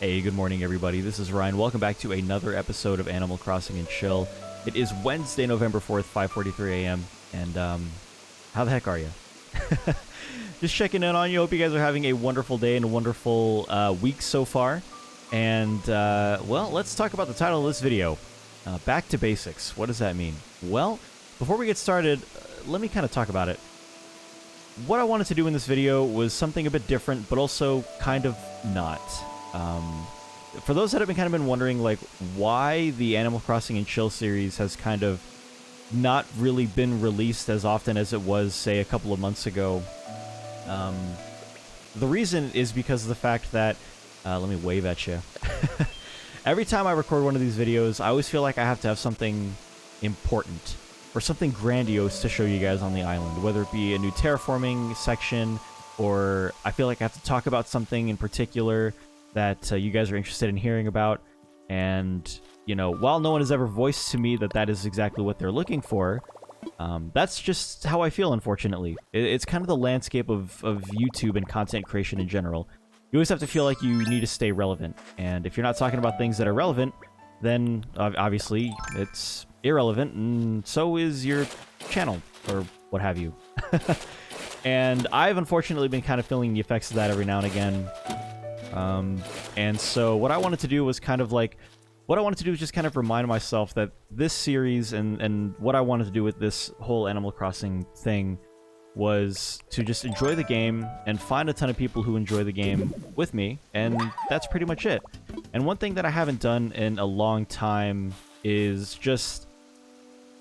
Hey, good morning, everybody. This is Ryan. Welcome back to another episode of Animal Crossing and Chill. It is Wednesday, November 4th, 5:43 a.m. And, how the heck are you? Just checking in on you. Hope you guys are having a wonderful day and a wonderful week so far. And, well, let's talk about the title of this video. Back to basics. What does that mean? Well, before we get started, let me kind of talk about it. What I wanted to do in this video was something a bit different, but also kind of not. For those that have been wondering, like, why the Animal Crossing and Chill series has kind of not really been released as often as it was, say, a couple of months ago, the reason is because of the fact that, let me wave at you. Every time I record one of these videos, I always feel like I have to have something important or something grandiose to show you guys on the island, whether it be a new terraforming section, or I feel like I have to talk about something in particular that you guys are interested in hearing about. And, you know, while no one has ever voiced to me that that is exactly what they're looking for, that's just how I feel, unfortunately. It's kind of the landscape of YouTube and content creation in general. You always have to feel like you need to stay relevant. And if you're not talking about things that are relevant, then obviously it's irrelevant, and so is your channel, or what have you. And I've unfortunately been kind of feeling the effects of that every now and again. And so what I wanted to do was kind of like, what I wanted to do was just kind of remind myself that this series and what I wanted to do with this whole Animal Crossing thing was to just enjoy the game and find a ton of people who enjoy the game with me, and that's pretty much it. And one thing that I haven't done in a long time is just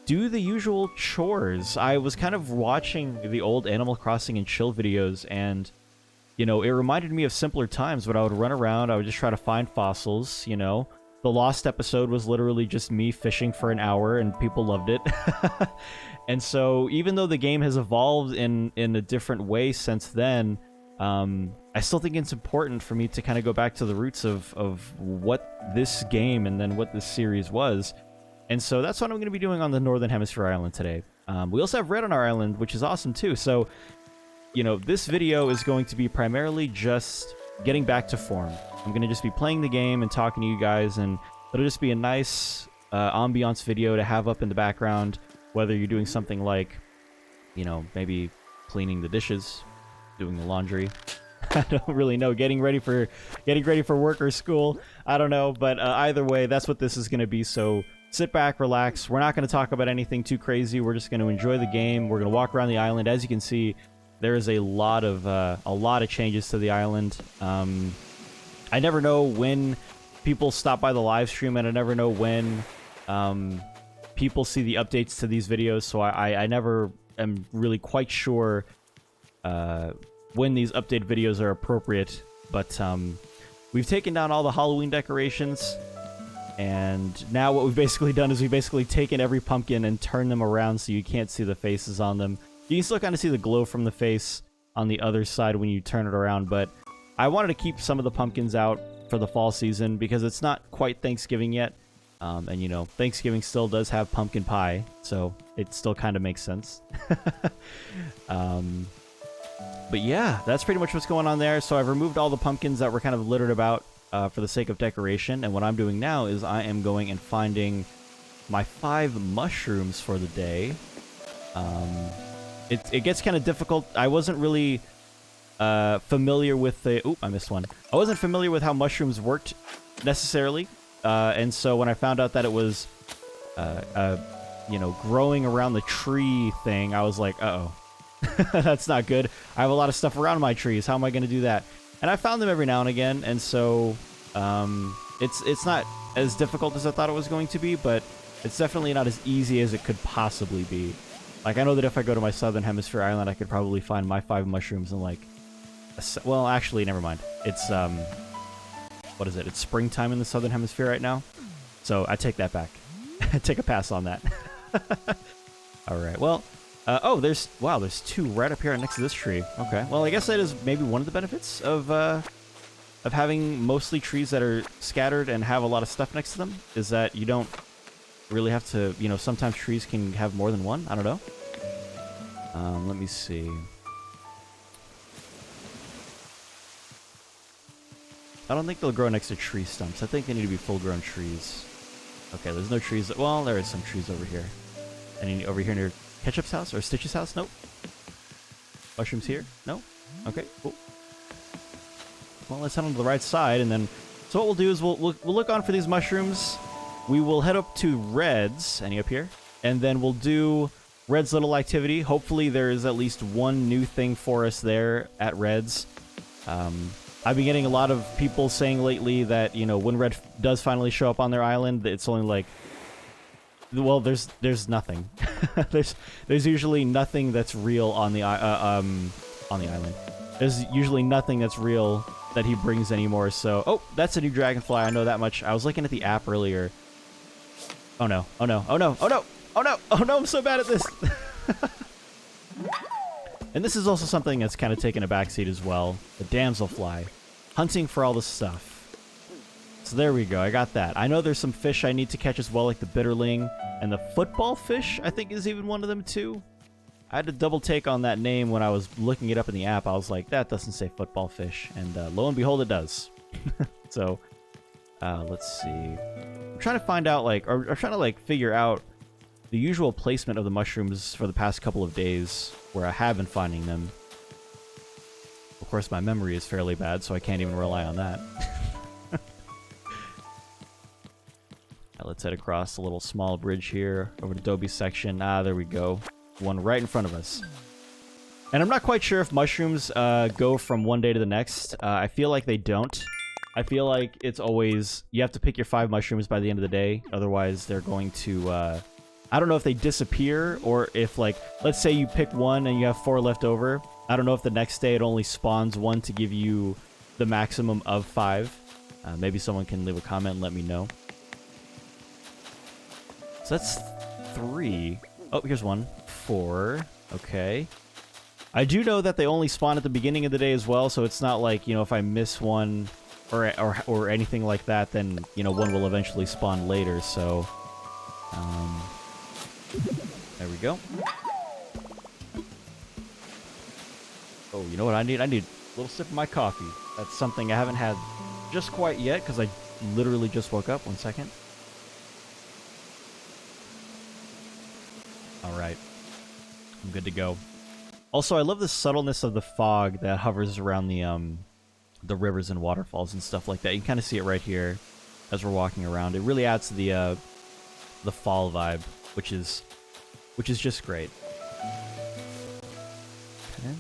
do the usual chores. I was kind of watching the old Animal Crossing and Chill videos, and you know, it reminded me of simpler times when I would run around, I would just try to find fossils, you know. The Lost episode was literally just me fishing for an hour, and people loved it. And so, even though the game has evolved in a different way since then, I still think it's important for me to kind of go back to the roots of what this game and then what this series was. And so that's what I'm going to be doing on the Northern Hemisphere Island today. We also have Red on our island, which is awesome too. So, you know, this video is going to be primarily just getting back to form. I'm going to just be playing the game and talking to you guys, and it'll just be a nice ambiance video to have up in the background, whether you're doing something like, you know, maybe cleaning the dishes, doing the laundry. I don't really know, getting ready for work or school. I don't know, but either way, that's what this is going to be. So sit back, relax. We're not going to talk about anything too crazy. We're just going to enjoy the game. We're going to walk around the island. As you can see, there is a lot of changes to the island. I never know when people stop by the live stream, and I never know when people see the updates to these videos. So I never am really quite sure when these update videos are appropriate. But we've taken down all the Halloween decorations, and now what we've basically done is we've basically taken every pumpkin and turned them around so you can't see the faces on them. You can still kind of see the glow from the face on the other side when you turn it around, but I wanted to keep some of the pumpkins out for the fall season because it's not quite Thanksgiving yet. And, you know, Thanksgiving still does have pumpkin pie, so it still kind of makes sense. But yeah, that's pretty much what's going on there. So I've removed all the pumpkins that were kind of littered about for the sake of decoration, and what I'm doing now is I am going and finding my 5 mushrooms for the day. It gets kind of difficult. I wasn't really familiar with the... Oop, I missed one. I wasn't familiar with how mushrooms worked necessarily. And so when I found out that it was, you know, growing around the tree thing, I was like, uh-oh. That's not good. I have a lot of stuff around my trees. How am I going to do that? And I found them every now and again. And so it's not as difficult as I thought it was going to be, but it's definitely not as easy as it could possibly be. Like, I know that if I go to my Southern Hemisphere island, I could probably find my 5 mushrooms in, like... Well, actually, never mind. It's, what is it? It's springtime in the Southern Hemisphere right now. So, I take that back. Take a pass on that. Alright, well... oh, there's 2 right up here next to this tree. Okay, well, I guess that is maybe one of the benefits of having mostly trees that are scattered and have a lot of stuff next to them, is that you don't really have to, you know, sometimes trees can have more than one. I don't know. Let me see. I don't think they'll grow next to tree stumps. I think they need to be full-grown trees. Okay, there's no trees. Well, there is some trees over here. Any over here near Ketchup's house or Stitch's house? Nope. Mushrooms here? No? Okay, cool. Well, let's head on to the right side, and then... So what we'll do is we'll look on for these mushrooms. We will head up to Red's. Any up here? And then we'll do Red's little activity. Hopefully there is at least one new thing for us there at Red's. I've been getting a lot of people saying lately that, you know, when Red does finally show up on their island, it's only like... Well, there's nothing. there's usually nothing that's real on the island. There's usually nothing that's real that he brings anymore. So, oh, that's a new dragonfly. I know that much. I was looking at the app earlier. Oh no! Oh no! Oh no! Oh no! Oh no! Oh no! I'm so bad at this. And this is also something that's kind of taken a backseat as well. The damselfly, hunting for all the stuff. So there we go, I got that. I know there's some fish I need to catch as well, like the bitterling, and the football fish, I think is even one of them too. I had to double take on that name when I was looking it up in the app. I was like, that doesn't say football fish, and lo and behold, it does. So, let's see. I'm trying to find out, like, or trying to, like, figure out the usual placement of the mushrooms for the past couple of days where I have been finding them. Of course, my memory is fairly bad, so I can't even rely on that. Let's head across a little small bridge here over to Dobie's section. Ah, there we go. One right in front of us. And I'm not quite sure if mushrooms go from one day to the next. I feel like they don't. I feel like it's always... You have to pick your 5 mushrooms by the end of the day. Otherwise, they're going to... I don't know if they disappear or if, like... Let's say you pick one and you have 4 left over. I don't know if the next day it only spawns 1 to give you the maximum of 5. Maybe someone can leave a comment and let me know. So that's 3. Oh, here's 1. 4. Okay. I do know that they only spawn at the beginning of the day as well, so it's not like, you know, if I miss one or anything like that, then, you know, one will eventually spawn later, so... there we go. Oh, you know what I need? I need a little sip of my coffee. That's something I haven't had just quite yet, because I literally just woke up. 1 second. Alright. I'm good to go. Also, I love the subtleness of the fog that hovers around the rivers and waterfalls and stuff like that. You can kind of see it right here as we're walking around. It really adds to the fall vibe, which is just great. Okay.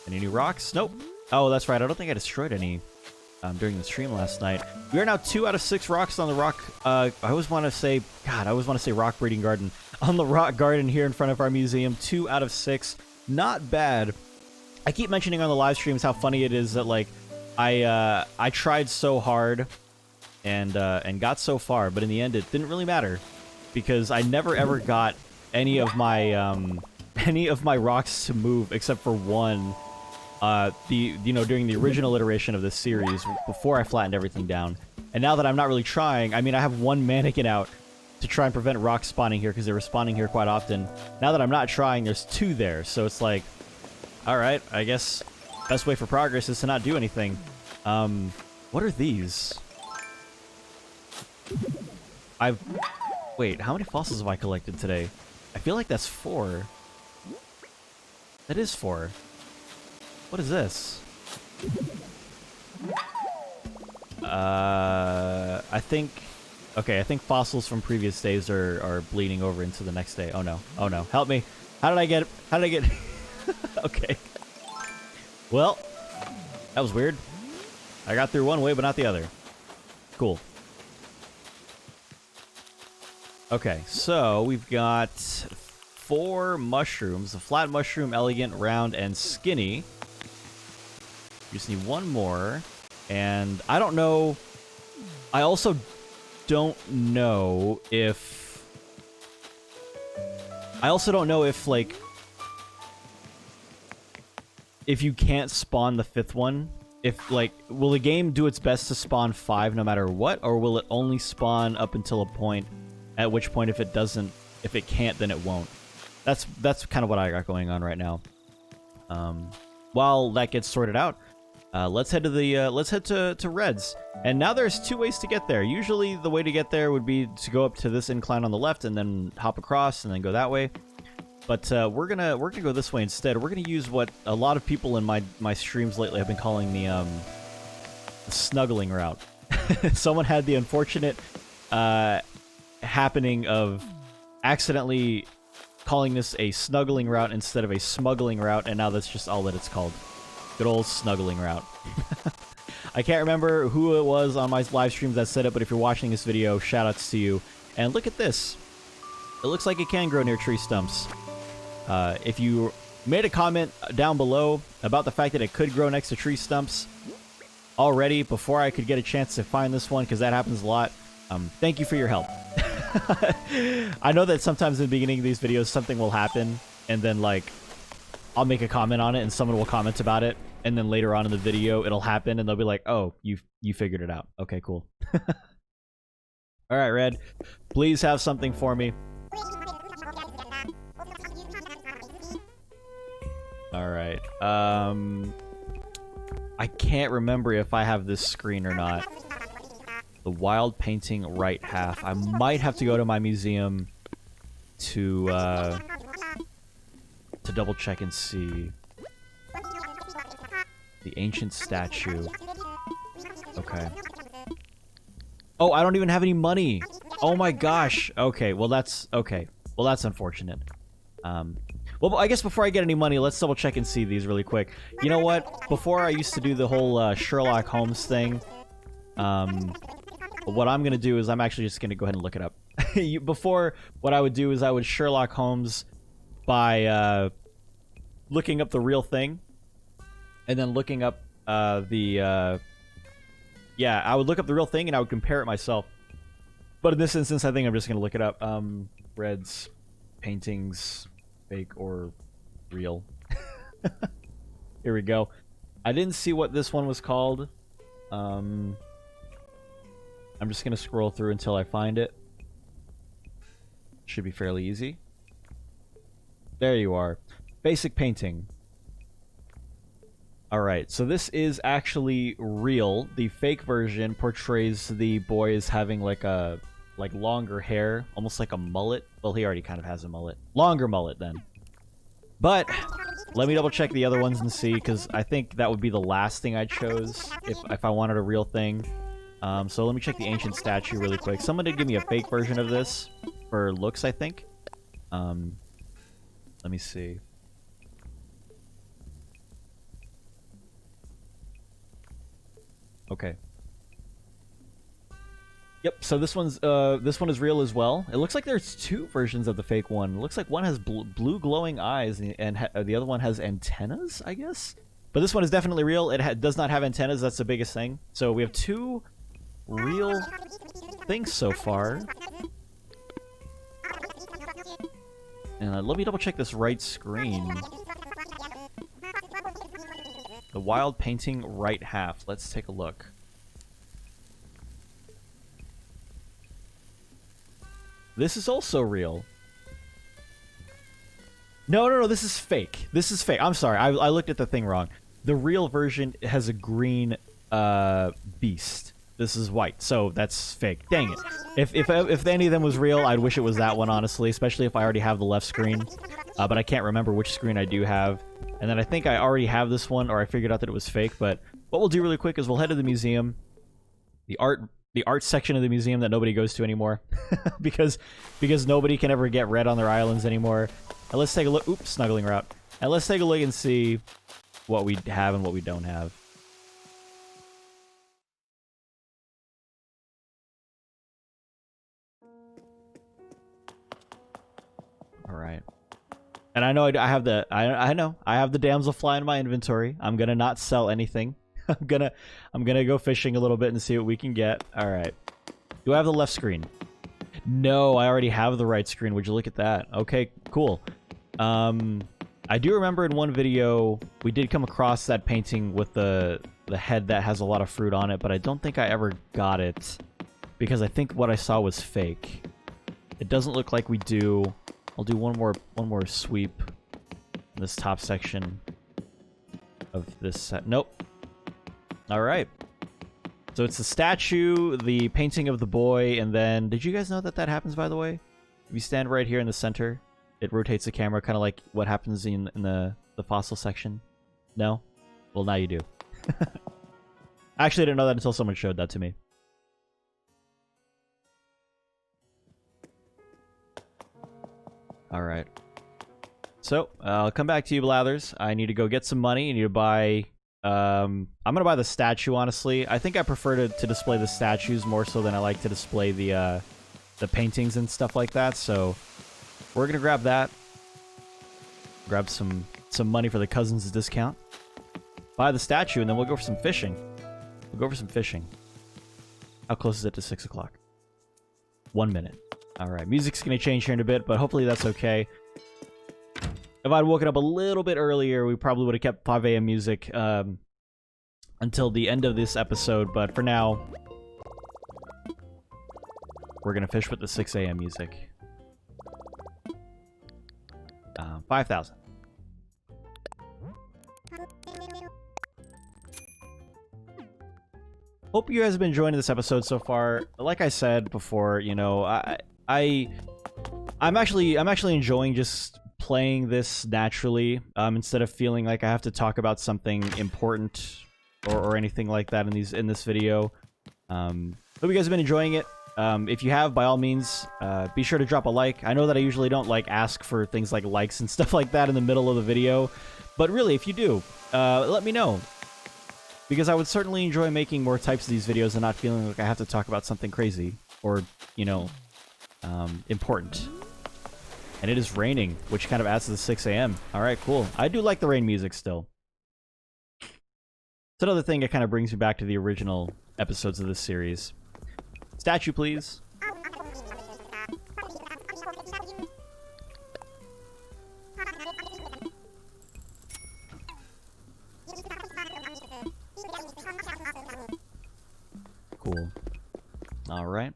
Any new rocks? Nope. Oh, that's right. I don't think I destroyed any during the stream last night. We are now 2 out of 6 rocks on the rock. I always want to say, God, I always want to say rock breeding garden. On the rock garden here in front of our museum, 2 out of 6. Not bad. I keep mentioning on the live streams how funny it is that, like, I tried so hard and got so far, but in the end it didn't really matter because I never ever got any of my rocks to move except for one. During the original iteration of this series, before I flattened everything down. And now that I'm not really trying, I mean, I have 1 mannequin out to try and prevent rocks spawning here, because they're spawning here quite often. Now that I'm not trying, there's 2 there, so it's like, alright, I guess best way for progress is to not do anything. What are these? Wait, how many fossils have I collected today? I feel like that's 4. That is 4. What is this? I think fossils from previous days are bleeding over into the next day. Oh no. Oh no. Help me. How did I get Okay. Well, that was weird. I got through one way, but not the other. Cool. Okay, so we've got 4 mushrooms. The flat mushroom, elegant, round, and skinny. You just need 1 more. And I don't know... I also don't know if... like... if you can't spawn the 5th one. If, like... Will the game do its best to spawn 5 no matter what? Or will it only spawn up until a point... At which point, if it can't, then it won't. That's kind of what I got going on right now. While that gets sorted out, let's head to the to Red's. And now there's two ways to get there. Usually the way to get there would be to go up to this incline on the left and then hop across and then go that way. But we're gonna go this way instead. We're gonna use what a lot of people in my streams lately have been calling the snuggling route. Someone had the unfortunate happening of accidentally calling this a snuggling route instead of a smuggling route, and now that's just all that it's called. Good old snuggling route. I can't remember who it was on my live streams that said it, but if you're watching this video, shoutouts to you. And look at this. It looks like it can grow near tree stumps. If you made a comment down below about the fact that it could grow next to tree stumps already before I could get a chance to find this one, because that happens a lot, thank you for your help. I know that sometimes in the beginning of these videos something will happen, and then like I'll make a comment on it and someone will comment about it, and then later on in the video it'll happen and they'll be like, oh, you figured it out. Okay, cool. Alright, Red, please have something for me. Alright, I can't remember if I have this screen or not. The wild painting right half. I might have to go to my museum to double check and see. The ancient statue. Okay. Oh, I don't even have any money. Oh my gosh. Okay, well that's okay. Well, that's unfortunate. Well, I guess before I get any money, let's double check and see these really quick. You know what? Before I used to do the whole Sherlock Holmes thing, what I'm gonna do is I'm actually just gonna go ahead and look it up. Before, what I would do is I would Sherlock Holmes by looking up the real thing, and then looking up yeah, I would look up the real thing and I would compare it myself. But in this instance, I think I'm just gonna look it up. Red's paintings, fake or real. Here we go. I didn't see what this one was called. I'm just gonna scroll through until I find it. Should be fairly easy. There you are. Basic painting. Alright, so this is actually real. The fake version portrays the boy as having like a longer hair, almost like a mullet. Well, he already kind of has a mullet. Longer mullet then. But let me double check the other ones and see, because I think that would be the last thing I chose if I wanted a real thing. So let me check the ancient statue really quick. Someone did give me a fake version of this for looks, I think. Let me see. Okay. Yep, so this one is real as well. It looks like there's two versions of the fake one. It looks like one has blue glowing eyes and the other one has antennas, I guess. But this one is definitely real. It does not have antennas. That's the biggest thing. So we have two real things so far. And let me double check this right screen. The wild painting right half. Let's take a look. This is also real. No, this is fake. This is fake. I'm sorry. I looked at the thing wrong. The real version has a green beast. This is white, so that's fake. Dang it. If any of them was real, I'd wish it was that one, honestly, especially if I already have the left screen. But I can't remember which screen I do have. And then I think I already have this one, or I figured out that it was fake. But what we'll do really quick is we'll head to the museum. The art section of the museum that nobody goes to anymore. because nobody can ever get red on their islands anymore. And let's take a look. Oops, snuggling route. And let's take a look and see what we have and what we don't have. Alright. And I know I have the I have the damselfly in my inventory. I'm gonna not sell anything. I'm gonna go fishing a little bit and see what we can get. Alright. Do I have the left screen? No, I already have the right screen. Would you look at that? Okay, cool. I do remember in one video we did come across that painting with the head that has a lot of fruit on it, but I don't think I ever got it because I think what I saw was fake. It doesn't look like we do. I'll do one more sweep in this top section. of this set. Nope. All right. So it's the statue, the painting of the boy, and then... Did you guys know that that happens, by the way? If you stand right here in the center, it rotates the camera, kind of like what happens in the fossil section. No? Well, now you do. Actually, I didn't know that until someone showed that to me. Alright. So, I'll come back to you, Blathers. I need to go get some money. I need to buy... I'm gonna buy the statue, honestly. I think I prefer to display the statues more so than I like to display the paintings and stuff like that, so... We're gonna grab that. Grab some money for the cousins' discount. Buy the statue, and then we'll go for some fishing. We'll go for some fishing. How close is it to 6 o'clock? 1 minute. Alright, music's gonna change here in a bit, but hopefully that's okay. If I'd woken up a little bit earlier, we probably would have kept 5 a.m. music until the end of this episode, but for now, we're gonna fish with the 6 a.m. music. 5,000. Hope you guys have been enjoying this episode so far. Like I said before, you know, I'm actually enjoying just playing this naturally, instead of feeling like I have to talk about something important or anything like that in this video. Hope you guys have been enjoying it. If you have, by all means, be sure to drop a like. I know that I usually don't ask for things like likes and stuff like that in the middle of the video, but really, if you do, let me know. Because I would certainly enjoy making more types of these videos and not feeling like I have to talk about something crazy or, you know, important. And it is raining, which kind of adds to the 6 a.m. Alright, cool. I do like the rain music still. It's another thing that kind of brings me back to the original episodes of this series. Statue, please. Cool. Alright.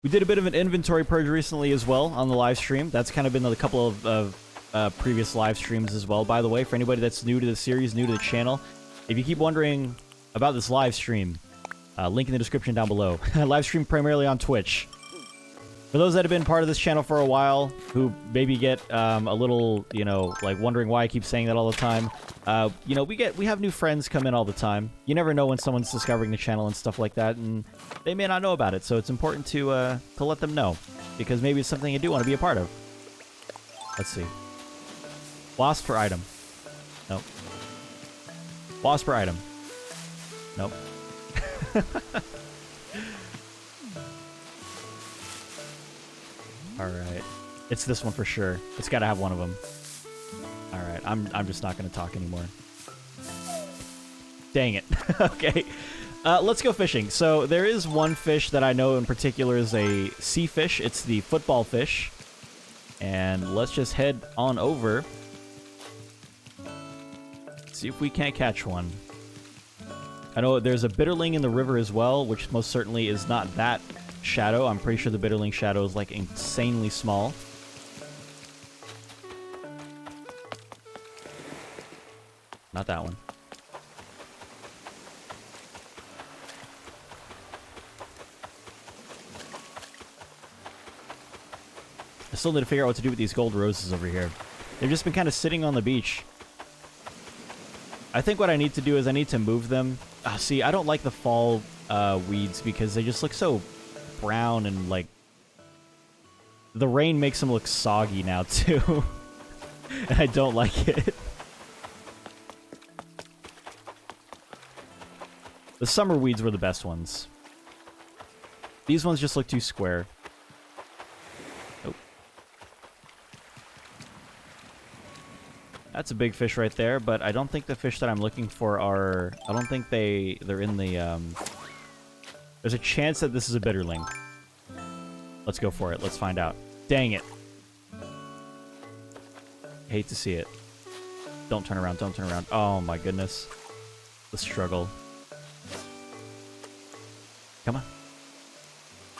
We did a bit of an inventory purge recently as well on the live stream. That's kind of been a couple of previous live streams as well, by the way. For anybody that's new to the series, new to the channel, if you keep wondering about this live stream, link in the description down below. Live stream primarily on Twitch. For those that have been part of this channel for a while, who maybe get a little, you know, like wondering why I keep saying that all the time, you know, we have new friends come in all the time. You never know when someone's discovering the channel and stuff like that, and they may not know about it, so it's important to let them know, because maybe it's something you do want to be a part of. Let's see. Wasp for item. Nope. Wasp for item. Nope. Alright. It's this one for sure. It's gotta have one of them. Alright, I'm just not gonna talk anymore. Dang it. Okay. Let's go fishing. So, there is one fish that I know in particular is a sea fish. It's the football fish. And let's just head on over. See if we can't catch one. I know there's a bitterling in the river as well, which most certainly is not that shadow. I'm pretty sure the bitterling shadow is like insanely small. Not that one. I still need to figure out what to do with these gold roses over here. They've just been kind of sitting on the beach. I think what I need to do is I need to move them. See, I don't like the fall weeds because they just look so brown and like... The rain makes them look soggy now too. And I don't like it. The summer weeds were the best ones. These ones just look too square. Oh. That's a big fish right there, but I don't think the fish that I'm looking for are... I don't think they're in the... There's a chance that this is a bitterling. Let's go for it. Let's find out. Dang it. Hate to see it. Don't turn around. Don't turn around. Oh my goodness. The struggle. Come on.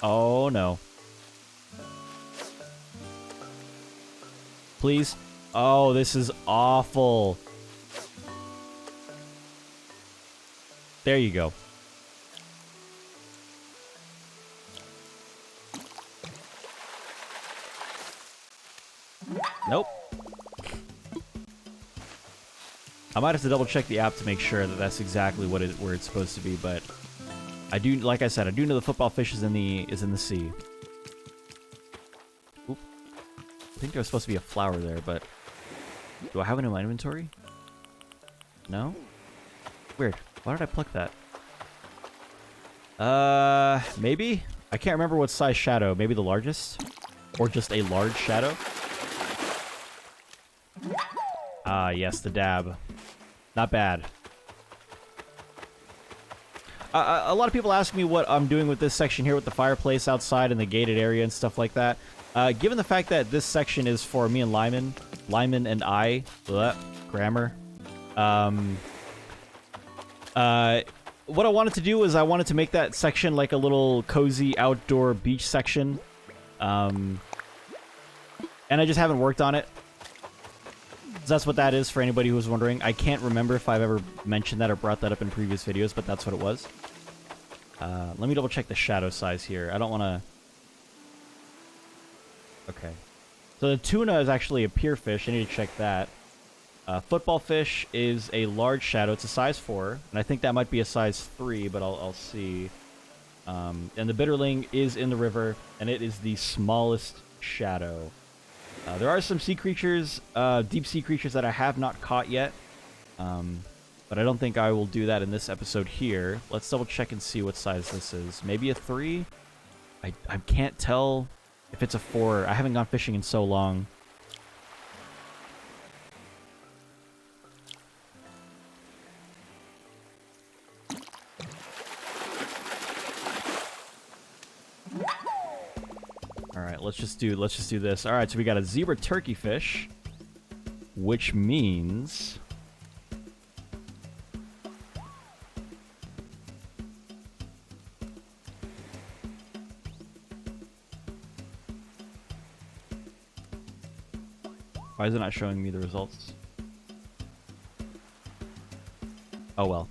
Oh no. Please. Oh, this is awful. There you go. Nope. I might have to double check the app to make sure that that's exactly where it's supposed to be, but I do, like I said, I do know the football fish is in the sea. Oop. I think there was supposed to be a flower there, but do I have it in my inventory? No? Weird. Why did I pluck that? Maybe? I can't remember what size shadow. Maybe the largest? Or just a large shadow? Ah, yes, the dab. Not bad. A lot of people ask me what I'm doing with this section here with the fireplace outside and the gated area and stuff like that. Given the fact that this section is for me and Lyman and I, grammar. What I wanted to do was I wanted to make that section like a little cozy outdoor beach section. And I just haven't worked on it. So that's what that is for anybody who was wondering. I can't remember if I've ever mentioned that or brought that up in previous videos, but that's what it was. Let me double check the shadow size here. I don't want to... Okay. So the tuna is actually a pier fish. I need to check that. Football fish is a large shadow. It's a size 4, and I think that might be a size 3, but I'll see. And the bitterling is in the river, and it is the smallest shadow. There are some sea creatures, deep sea creatures that I have not caught yet, but I don't think I will do that in this episode here. Let's double check and see what size this is. Maybe a 3? I can't tell if it's a 4. I haven't gone fishing in so long. Alright, let's just do this. Alright, so we got a zebra turkey fish, which means why is it not showing me the results? Oh well.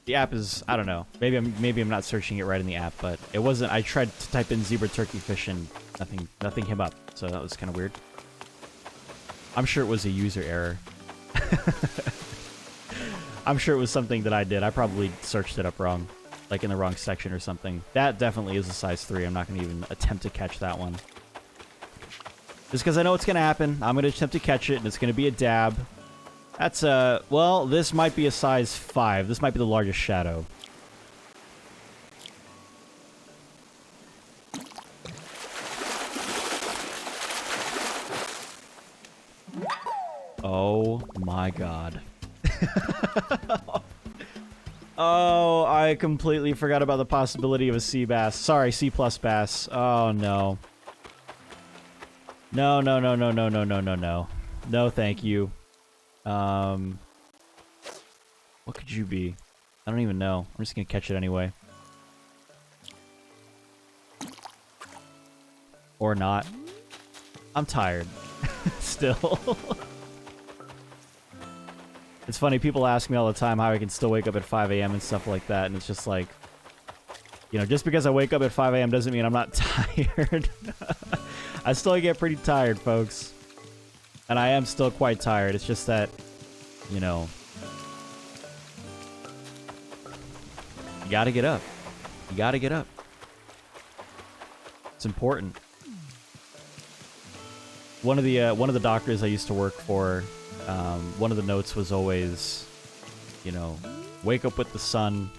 The app is, I don't know. Maybe I'm not searching it right in the app, but it wasn't. I tried to type in zebra turkey fish and nothing came up. So that was kind of weird. I'm sure it was a user error. I'm sure it was something that I did. I probably searched it up wrong, like in the wrong section or something. That definitely is a size 3. I'm not going to even attempt to catch that one. Just because I know it's going to happen. I'm going to attempt to catch it, and it's going to be a dab. That's well, this might be a size 5. This might be the largest shadow. Oh my god. Oh, I completely forgot about the possibility of a sea bass. Sorry, C+ bass. Oh no. No, no, no, no, no, no, no, no, no. No, thank you. What could you be? I don't even know. I'm just gonna catch it anyway. Or not. I'm tired. Still. It's funny, people ask me all the time how I can still wake up at 5 a.m. and stuff like that, and it's just like, you know, just because I wake up at 5 a.m. doesn't mean I'm not tired. I still get pretty tired, folks. And I am still quite tired. It's just that, you know, you gotta get up. You gotta get up. It's important. One of the doctors I used to work for, one of the notes was always, you know, wake up with the sun.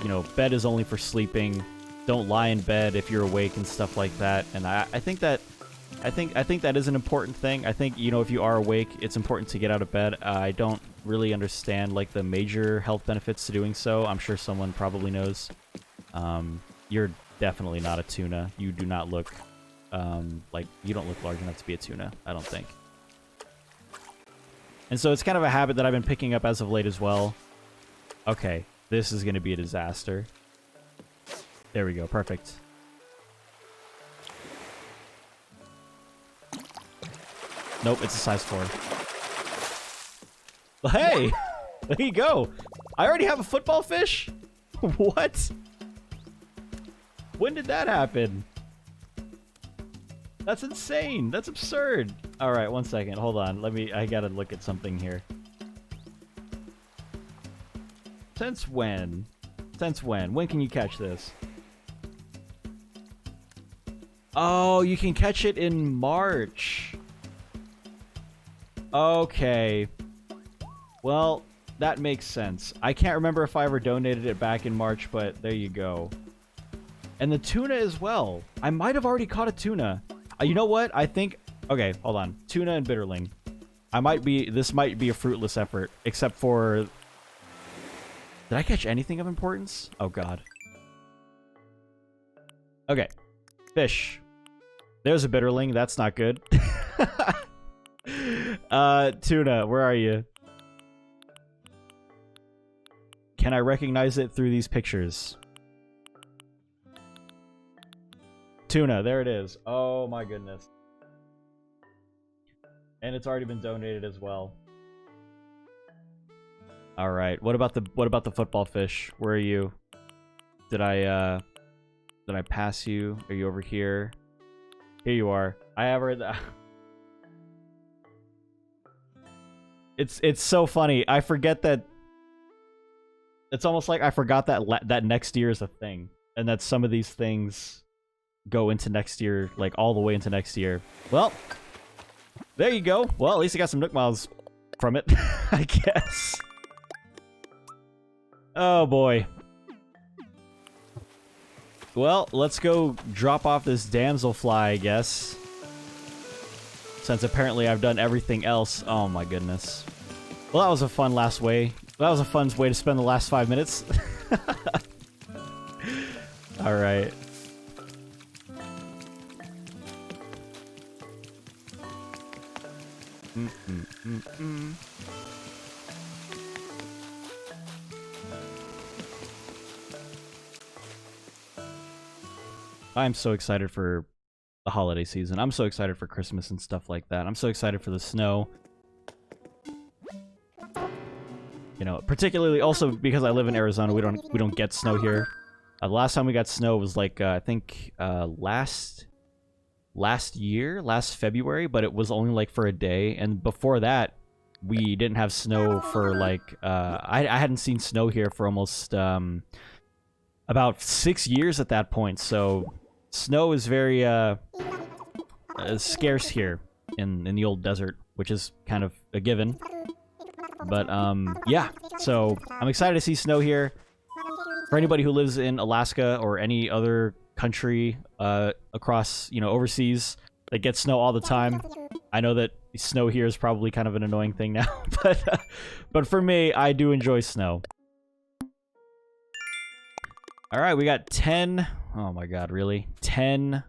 You know, bed is only for sleeping. Don't lie in bed if you're awake and stuff like that. And I think that is an important thing. I think, you know, if you are awake, it's important to get out of bed. I don't really understand, like, the major health benefits to doing so. I'm sure someone probably knows. You're definitely not a tuna. You do not look, like, you don't look large enough to be a tuna, I don't think. And so it's kind of a habit that I've been picking up as of late as well. Okay, this is going to be a disaster. There we go, perfect. Nope, it's a size 4. Well, hey! There you go. I already have a football fish? What? When did that happen? That's insane. That's absurd. All right, 1 second. Hold on. I gotta look at something here. Since when? Since when? When can you catch this? Oh, you can catch it in March. Okay. Well, that makes sense. I can't remember if I ever donated it back in March, but there you go. And the tuna as well. I might have already caught a tuna. You know what? I think... Okay, hold on. Tuna and bitterling. This might be a fruitless effort, except for... Did I catch anything of importance? Oh, God. Okay. Fish. There's a bitterling. That's not good. Tuna, where are you? Can I recognize it through these pictures? Tuna, there it is. Oh my goodness. And it's already been donated as well. All right. What about the football fish? Where are you? Did I pass you? Are you over here? Here you are. I have her. It's so funny. I forget that. It's almost like I forgot that next year is a thing, and that some of these things go into next year, like all the way into next year. Well, there you go. Well, at least I got some Nook Miles from it, I guess. Oh boy. Well, let's go drop off this damselfly, I guess. Since apparently I've done everything else. Oh my goodness. Well, that was a fun last way. That was a fun way to spend the last 5 minutes. All right. I'm so excited for the holiday season. I'm so excited for Christmas and stuff like that. I'm so excited for the snow. You know, particularly also because I live in Arizona, we don't get snow here. The last time we got snow was like I think last February, but it was only like for a day. And before that, we didn't have snow for like I hadn't seen snow here for almost about 6 years at that point. So snow is very scarce here in the old desert, which is kind of a given. But yeah, so I'm excited to see snow here. For anybody who lives in Alaska or any other country across, you know, overseas that gets snow all the time, I know that snow here is probably kind of an annoying thing now, but for me, I do enjoy snow. All right, we got 10. Oh my God, really? 10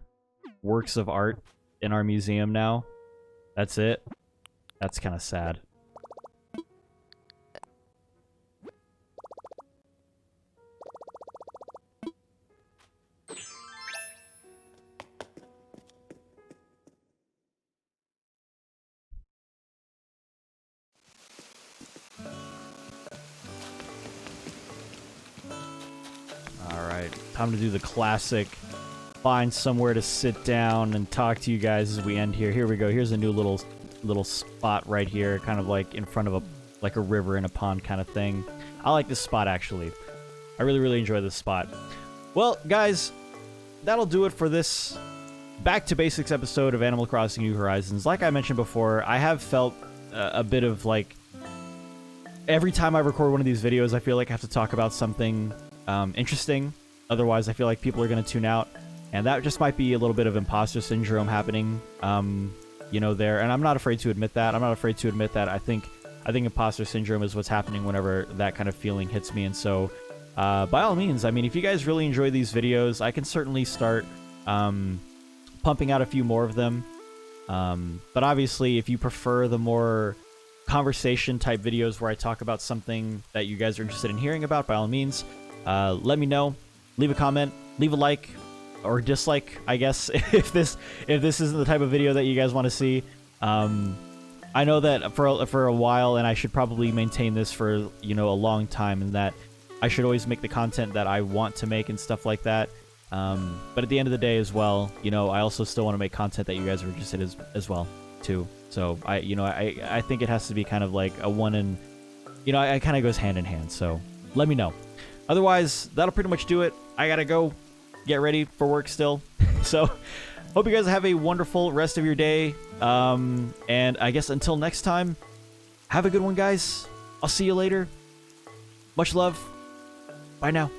works of art in our museum now. That's it. That's kind of sad. Time to do the classic, find somewhere to sit down and talk to you guys as we end here. Here we go. Here's a new little spot right here, kind of like in front of a river and a pond kind of thing. I like this spot actually. I really enjoy this spot. Well, guys, that'll do it for this Back to Basics episode of Animal Crossing New Horizons. Like I mentioned before, I have felt a bit of like every time I record one of these videos, I feel like I have to talk about something interesting. Otherwise, I feel like people are going to tune out. And that just might be a little bit of imposter syndrome happening, you know, there. And I'm not afraid to admit that. I think imposter syndrome is what's happening whenever that kind of feeling hits me. And so, by all means, I mean, if you guys really enjoy these videos, I can certainly start pumping out a few more of them. But obviously, if you prefer the more conversation type videos where I talk about something that you guys are interested in hearing about, by all means, let me know. Leave a comment, leave a like or dislike, I guess, if this isn't the type of video that you guys want to see. I know that for a while, and I should probably maintain this for, you know, a long time, and that I should always make the content that I want to make and stuff like that. But at the end of the day as well, you know, I also still want to make content that you guys are interested in as well, too. So I think it has to be kind of like a one and, you know, it kind of goes hand in hand. So let me know. Otherwise, that'll pretty much do it. I gotta go get ready for work still. So hope you guys have a wonderful rest of your day. And I guess until next time, have a good one, guys. I'll see you later. Much love. Bye now.